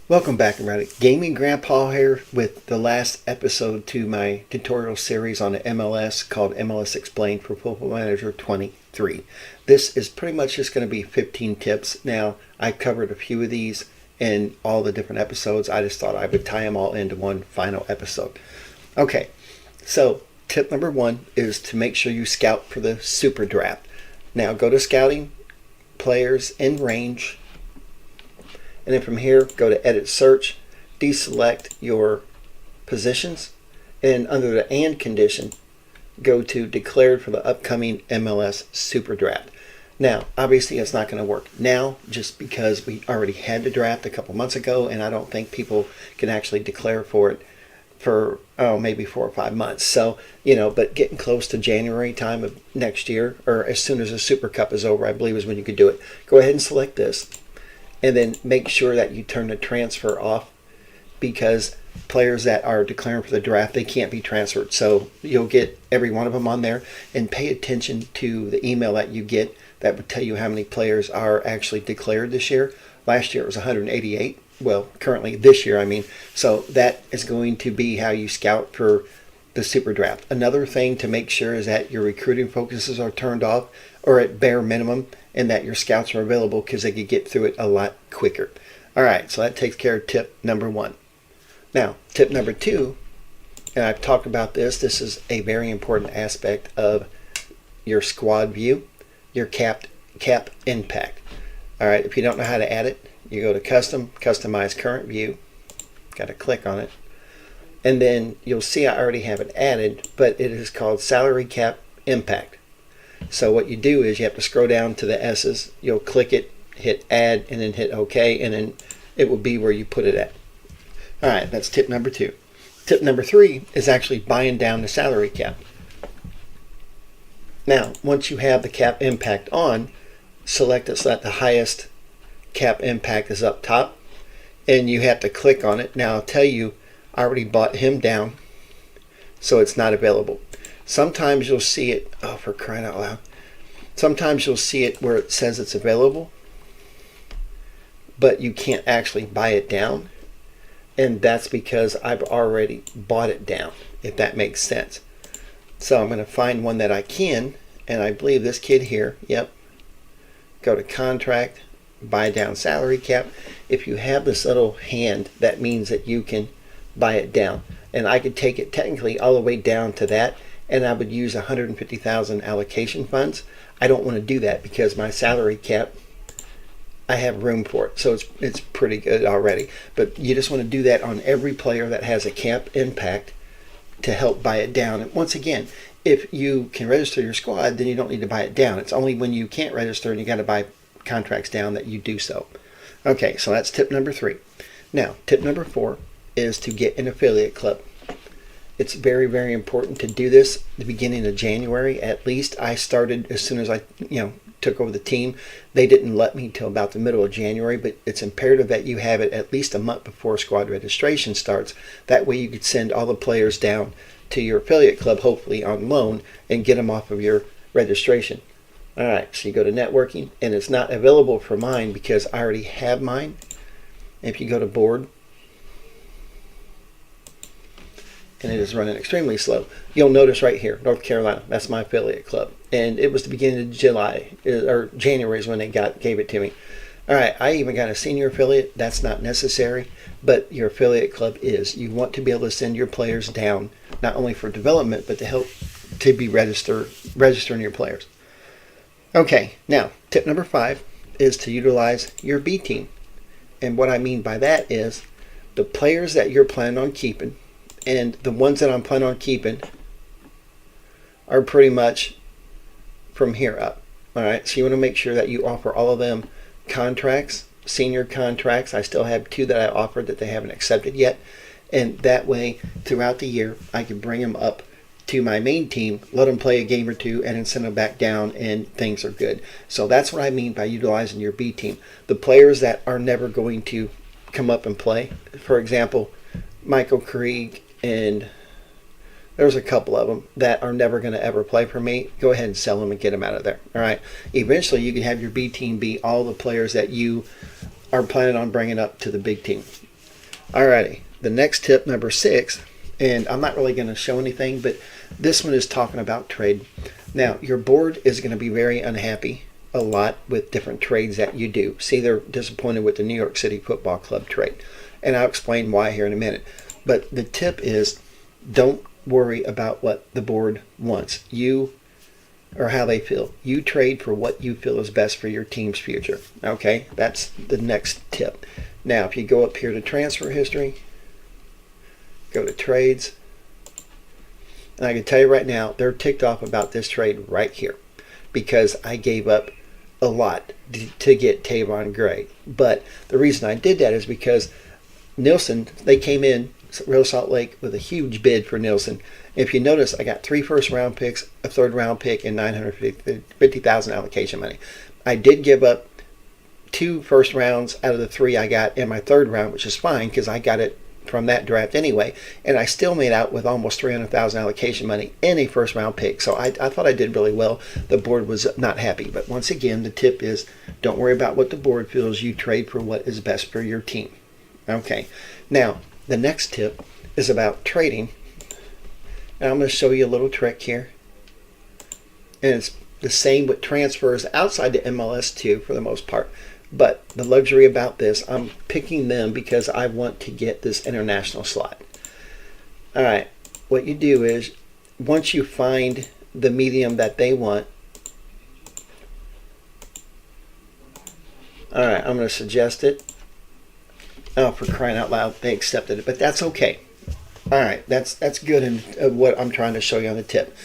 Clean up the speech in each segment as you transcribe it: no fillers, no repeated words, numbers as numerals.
Welcome back, everybody. Gaming Grandpa here with the last episode to my tutorial series on the MLS called MLS Explained for Football Manager 23. This is pretty much just going to be 15 tips. Now, I covered a few of these in all the different episodes. I just thought I would tie them all into one final episode. Okay, so tip number one is to make sure you scout for the super draft. Now, go to scouting, players in range, and then from here, go to Edit Search, deselect your positions, and under the AND condition, go to Declared for the upcoming MLS Super Draft. Now, obviously, it's not going to work now just because we already had the draft a couple months ago, and I don't think people can actually declare for it for, maybe 4 or 5 months. So, but getting close to January time of next year, or as soon as the Super Cup is over, I believe is when you could do it. Go ahead and select this. And then make sure that you turn the transfer off, because players that are declaring for the draft, they can't be transferred. So you'll get every one of them on there, and pay attention to the email that you get that would tell you how many players are actually declared this year. Last year it was 188. Well, currently this year, I mean. So that is going to be how you scout for the super draft. Another thing to make sure is that your recruiting focuses are turned off or at bare minimum, and that your scouts are available because they could get through it a lot quicker. All right, so that takes care of tip number one. Now, tip number two, and I've talked about this, this is a very important aspect of your squad view, your cap impact. All right, if you don't know how to add it, you go to Custom, Customize Current View, got to click on it, and then you'll see I already have it added, but it is called Salary Cap Impact. So what you do is you have to scroll down to the S's, you'll click it, hit add, and then hit OK, and then it will be where you put it at. All right, that's tip number two. Tip number three is actually buying down the salary cap. Now, once you have the cap impact on, select it so that the highest cap impact is up top, and you have to click on it. Now, I'll tell you, I already bought him down, so it's not available. Sometimes you'll see it, oh, for crying out loud. Sometimes you'll see it where it says it's available, but you can't actually buy it down. And that's because I've already bought it down, if that makes sense. So I'm going to find one that I can, and I believe this kid here, yep. Go to contract, buy down salary cap. If you have this little hand, that means that you can buy it down. And I could take it technically all the way down to that, and I would use 150,000 allocation funds. I don't want to do that because my salary cap, I have room for it, so it's pretty good already. But you just want to do that on every player that has a cap impact to help buy it down. And once again, if you can register your squad, then you don't need to buy it down. It's only when you can't register and you got to buy contracts down that you do so. Okay, so that's tip number three. Now, tip number four is to get an affiliate club. It's very, very important to do this at the beginning of January. At least I started as soon as I, took over the team. They didn't let me till about the middle of January, but it's imperative that you have it at least a month before squad registration starts. That way you could send all the players down to your affiliate club, hopefully on loan, and get them off of your registration. All right, so you go to networking, and it's not available for mine because I already have mine. If you go to board, and it is running extremely slow. You'll notice right here, North Carolina, that's my affiliate club. And it was the beginning of July, or January is when they gave it to me. All right, I even got a senior affiliate. That's not necessary, but your affiliate club is. You want to be able to send your players down, not only for development, but to help to be registering your players. Okay, now, tip number five is to utilize your B team. And what I mean by that is the players that you're planning on keeping, and the ones that I'm planning on keeping are pretty much from here up. All right, so you want to make sure that you offer all of them contracts, senior contracts. I still have 2 that I offered that they haven't accepted yet. And that way, throughout the year, I can bring them up to my main team, let them play a game or 2, and then send them back down, and things are good. So that's what I mean by utilizing your B team. The players that are never going to come up and play, for example, Michael Krieg, and there's a couple of them that are never going to ever play for me. Go ahead and sell them and get them out of there. All right. Eventually, you can have your B team be all the players that you are planning on bringing up to the big team. Alrighty, the next tip, number 6, and I'm not really going to show anything, but this one is talking about trade. Now, your board is going to be very unhappy a lot with different trades that you do. See, they're disappointed with the New York City Football Club trade, and I'll explain why here in a minute. But the tip is, don't worry about what the board wants. You or how they feel. You trade for what you feel is best for your team's future. Okay, that's the next tip. Now, if you go up here to transfer history, go to trades, and I can tell you right now, they're ticked off about this trade right here because I gave up a lot to get Tavon Gray. But the reason I did that is because Nielsen, they came in, Real Salt Lake, with a huge bid for Nielsen. If you notice, I got 3 first-round picks, a third-round pick, and $950,000 allocation money. I did give up 2 first rounds out of the 3 I got in my third round, which is fine because I got it from that draft anyway, and I still made out with almost $300,000 allocation money in a first-round pick. So I thought I did really well. The board was not happy. But once again, the tip is don't worry about what the board feels. You trade for what is best for your team. Okay. Now, the next tip is about trading. And I'm going to show you a little trick here. And it's the same with transfers outside the MLS too, for the most part. But the luxury about this, I'm picking them because I want to get this international slot. All right. What you do is, once you find the medium that they want, all right, I'm going to suggest it. Oh, for crying out loud, they accepted it, but that's okay. All right, that's good in what I'm trying to show you on the tip.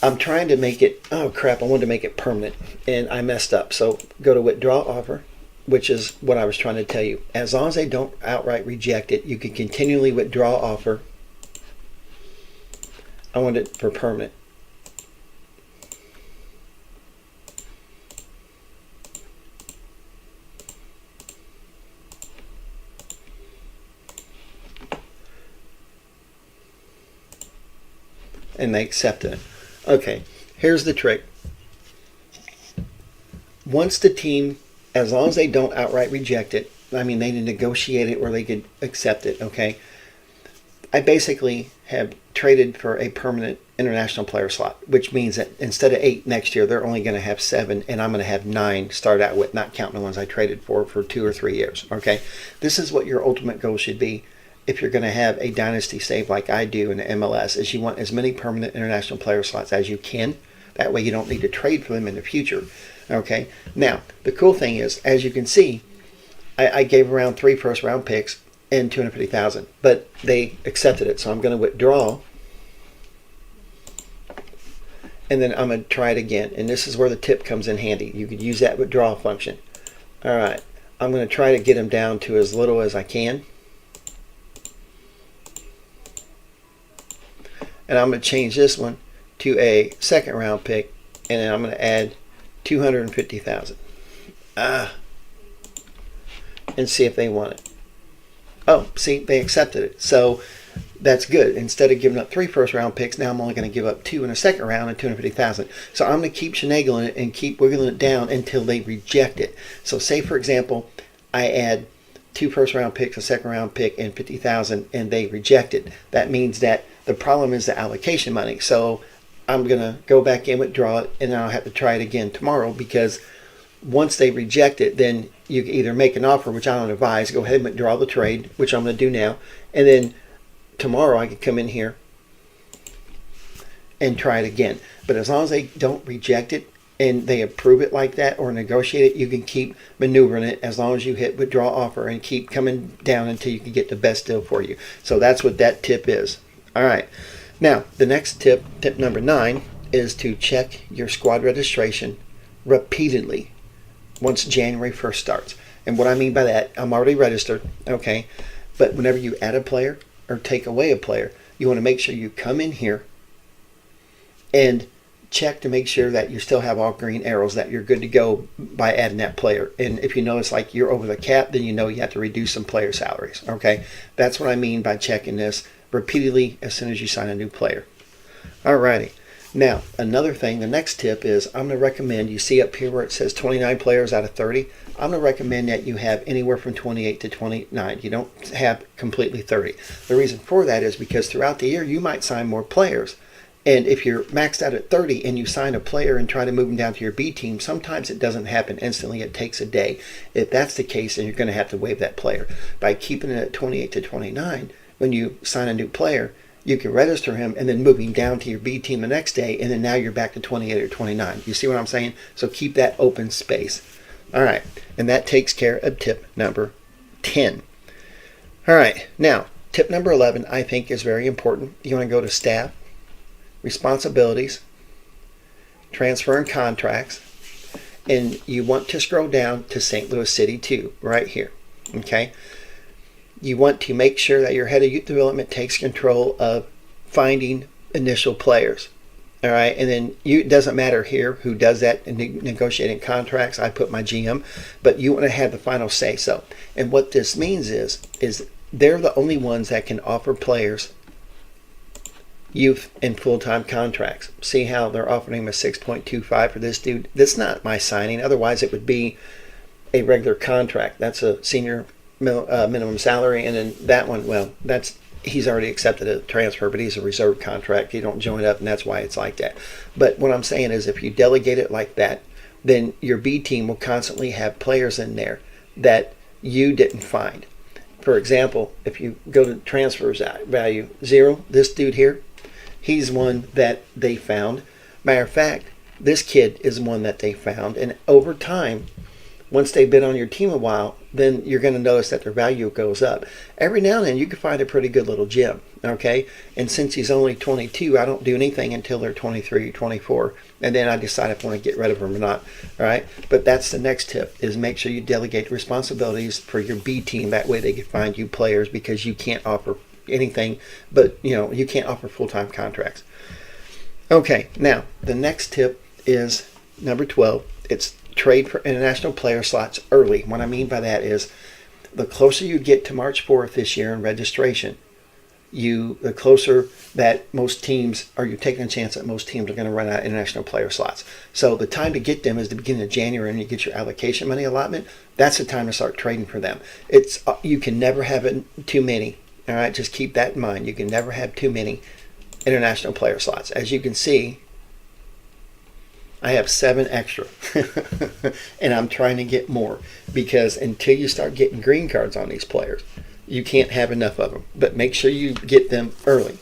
I'm trying to make it, oh crap, I wanted to make it permanent, and I messed up. So go to withdraw offer, which is what I was trying to tell you. As long as they don't outright reject it, you can continually withdraw offer. I want it for permanent. And they accepted it. Okay, here's the trick. Once the team, as long as they don't outright reject it, I mean, they can negotiate it or they could accept it, okay? I basically have traded for a permanent international player slot, which means that instead of 8 next year, they're only going to have 7, and I'm going to have 9 start out with, not counting the ones I traded for 2 or 3 years, okay? This is what your ultimate goal should be. If you're going to have a dynasty save like I do in the MLS, is you want as many permanent international player slots as you can. That way you don't need to trade for them in the future. Okay. Now, the cool thing is, as you can see, I gave around 3 first round picks and $250,000, but they accepted it. So I'm going to withdraw, and then I'm going to try it again. And this is where the tip comes in handy. You could use that withdraw function. All right. I'm going to try to get them down to as little as I can. And I'm going to change this one to a second round pick, and then I'm going to add $250,000. And see if they want it. Oh, see, they accepted it. So that's good. Instead of giving up 3 first round picks, now I'm only going to give up 2 in a second round and $250,000. So I'm going to keep finagling it and keep wiggling it down until they reject it. So say, for example, I add 2 first round picks, a second round pick, and $50,000, and they reject it. That means that the problem is the allocation money. So I'm going to go back in, withdraw it, and then I'll have to try it again tomorrow, because once they reject it, then you can either make an offer, which I don't advise, go ahead and withdraw the trade, which I'm going to do now, and then tomorrow I can come in here and try it again. But as long as they don't reject it and they approve it like that or negotiate it, you can keep maneuvering it as long as you hit withdraw offer and keep coming down until you can get the best deal for you. So that's what that tip is. All right. Now, the next tip, tip number 9, is to check your squad registration repeatedly once January 1st starts. And what I mean by that, I'm already registered, okay? But whenever you add a player or take away a player, you want to make sure you come in here and check to make sure that you still have all green arrows, that you're good to go by adding that player. And if you notice like you're over the cap, then you know you have to reduce some player salaries, okay? That's what I mean by checking this repeatedly as soon as you sign a new player. Alrighty. Now, another thing, the next tip is I'm going to recommend, you see up here where it says 29 players out of 30, I'm going to recommend that you have anywhere from 28 to 29. You don't have completely 30. The reason for that is because throughout the year you might sign more players. And if you're maxed out at 30 and you sign a player and try to move them down to your B team, sometimes it doesn't happen instantly. It takes a day. If that's the case, then you're going to have to waive that player. By keeping it at 28 to 29, when you sign a new player, you can register him and then move him down to your B team the next day, and then now you're back to 28 or 29. You see what I'm saying? So keep that open space. All right, and that takes care of tip number 10. All right, now tip number 11 I think is very important. You want to go to staff, responsibilities, transfer and contracts, and you want to scroll down to St. Louis City 2 right here. Okay, you want to make sure that your head of youth development takes control of finding initial players. All right, and then it doesn't matter here who does that in negotiating contracts. I put my GM, but you want to have the final say so. And what this means is they're the only ones that can offer players youth and full-time contracts. See how they're offering him a 6.25 for this dude? That's not my signing. Otherwise, it would be a regular contract. That's a senior minimum salary, and then that one, well, he's already accepted a transfer, but he's a reserve contract. You don't join up, and that's why it's like that. But what I'm saying is, if you delegate it like that, then your B team will constantly have players in there that you didn't find. For example, if you go to transfers value 0, this dude here, he's one that they found. Matter of fact, this kid is one that they found. And over time, once they've been on your team a while, then you're going to notice that their value goes up. Every now and then, you can find a pretty good little gem, okay? And since he's only 22, I don't do anything until they're 23, 24. And then I decide if I want to get rid of them or not, all right? But that's the next tip, is make sure you delegate responsibilities for your B team. That way they can find you players, because you can't offer anything, but you can't offer full-time contracts. Okay, now the next tip is number 12. It's trade for international player slots early. What I mean by that is, the closer you get to March 4th this year in registration, the closer that most teams, or you're taking a chance that most teams are going to run out of international player slots. So the time to get them is the beginning of January, and you get your allocation money allotment. That's the time to start trading for them. You can never have too many. All right, just keep that in mind. You can never have too many international player slots. As you can see, I have 7 extra, and I'm trying to get more, because until you start getting green cards on these players, you can't have enough of them. But make sure you get them early.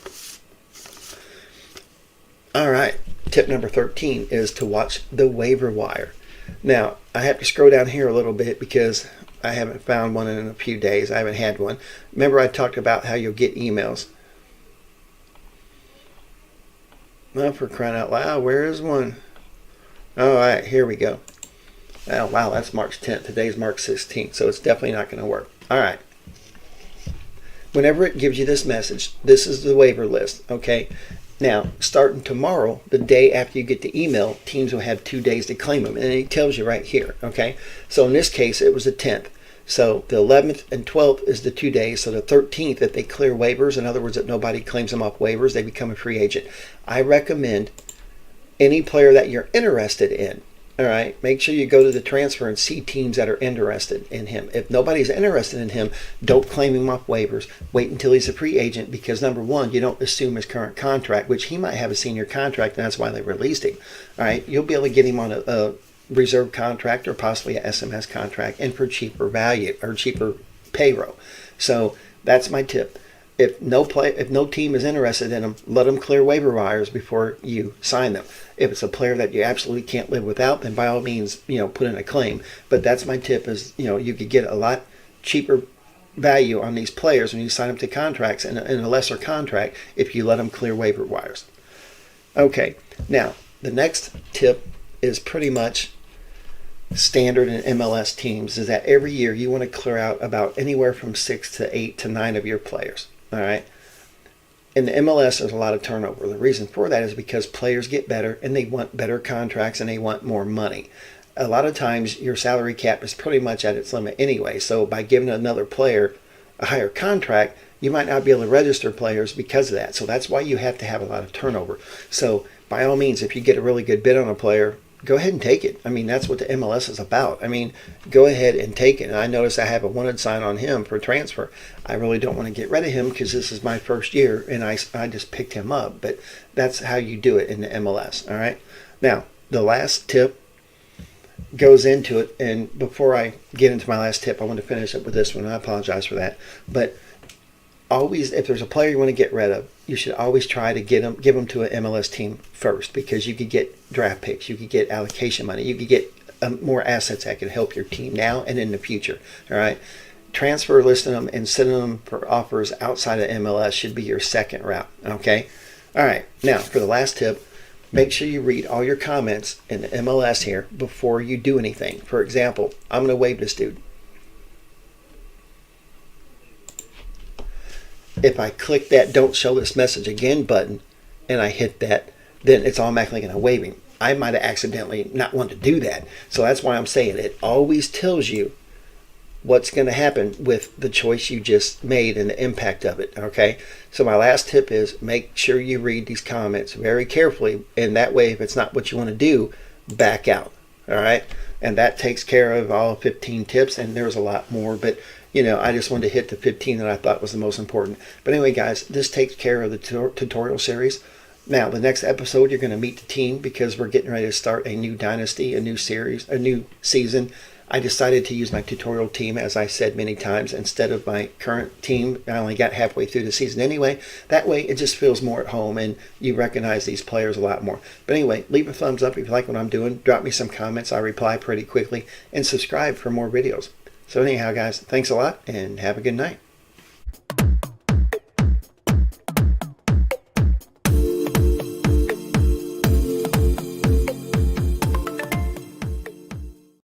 All right, tip number 13 is to watch the waiver wire. Now, I have to scroll down here a little bit because I haven't found one in a few days. I haven't had one. Remember, I talked about how you'll get emails. Well, for crying out loud, where is one? All right, here we go. Oh, wow, that's March 10th. Today's March 16th, so it's definitely not going to work. All right. Whenever it gives you this message, this is the waiver list, okay? Now, starting tomorrow, the day after you get the email, teams will have 2 days to claim them, and it tells you right here, okay? So in this case, it was the 10th. So the 11th and 12th is the 2 days. So the 13th, if they clear waivers, in other words, if nobody claims them off waivers, they become a free agent. I recommend any player that you're interested in, all right, make sure you go to the transfer and see teams that are interested in him. If nobody's interested in him, don't claim him off waivers. Wait until he's a free agent, because number one, you don't assume his current contract, which he might have a senior contract, and that's why they released him. All right, you'll be able to get him on a reserve contract or possibly a SMS contract, and for cheaper value or cheaper payroll. So that's my tip. If no team is interested in them, let them clear waiver wires before you sign them. If it's a player that you absolutely can't live without, then by all means, put in a claim. But that's my tip, is, you could get a lot cheaper value on these players when you sign them to contracts and a lesser contract if you let them clear waiver wires. Okay, now the next tip is pretty much standard in MLS teams, is that every year you want to clear out about anywhere from 6 to 8 to 9 of your players. All right. In the MLS, there's a lot of turnover. The reason for that is because players get better and they want better contracts and they want more money. A lot of times your salary cap is pretty much at its limit anyway. So by giving another player a higher contract, you might not be able to register players because of that. So that's why you have to have a lot of turnover. So by all means, if you get a really good bid on a player, go ahead and take it. I mean, that's what the MLS is about. I mean, go ahead and take it. And I notice I have a wanted sign on him for transfer. I really don't want to get rid of him because this is my first year and I just picked him up. But that's how you do it in the MLS. All right. Now, the last tip goes into it. And before I get into my last tip, I want to finish up with this one. I apologize for that. But always, if there's a player you want to get rid of, you should always try to give them to an MLS team first, because you could get draft picks, you could get allocation money, you could get more assets that can help your team now and in the future. All right, transfer listing them and sending them for offers outside of MLS should be your second route. Okay, all right. Now for the last tip, make sure you read all your comments in the MLS here before you do anything. For example, I'm going to waive this dude. If I click that "Don't show this message again" button and I hit that, then it's automatically going to waive him. I might have accidentally not wanted to do that. So that's why I'm saying it always tells you what's going to happen with the choice you just made and the impact of it. Okay. So my last tip is make sure you read these comments very carefully. And that way, if it's not what you want to do, back out. All right. And that takes care of all 15 tips. And there's a lot more, but I just wanted to hit the 15 that I thought was the most important. But anyway, guys, this takes care of the tutorial series. Now, the next episode, you're going to meet the team because we're getting ready to start a new dynasty, a new series, a new season. I decided to use my tutorial team, as I said many times, instead of my current team. I only got halfway through the season anyway. That way, it just feels more at home, and you recognize these players a lot more. But anyway, leave a thumbs up if you like what I'm doing. Drop me some comments. I reply pretty quickly. And subscribe for more videos. So anyhow, guys, thanks a lot and have a good night.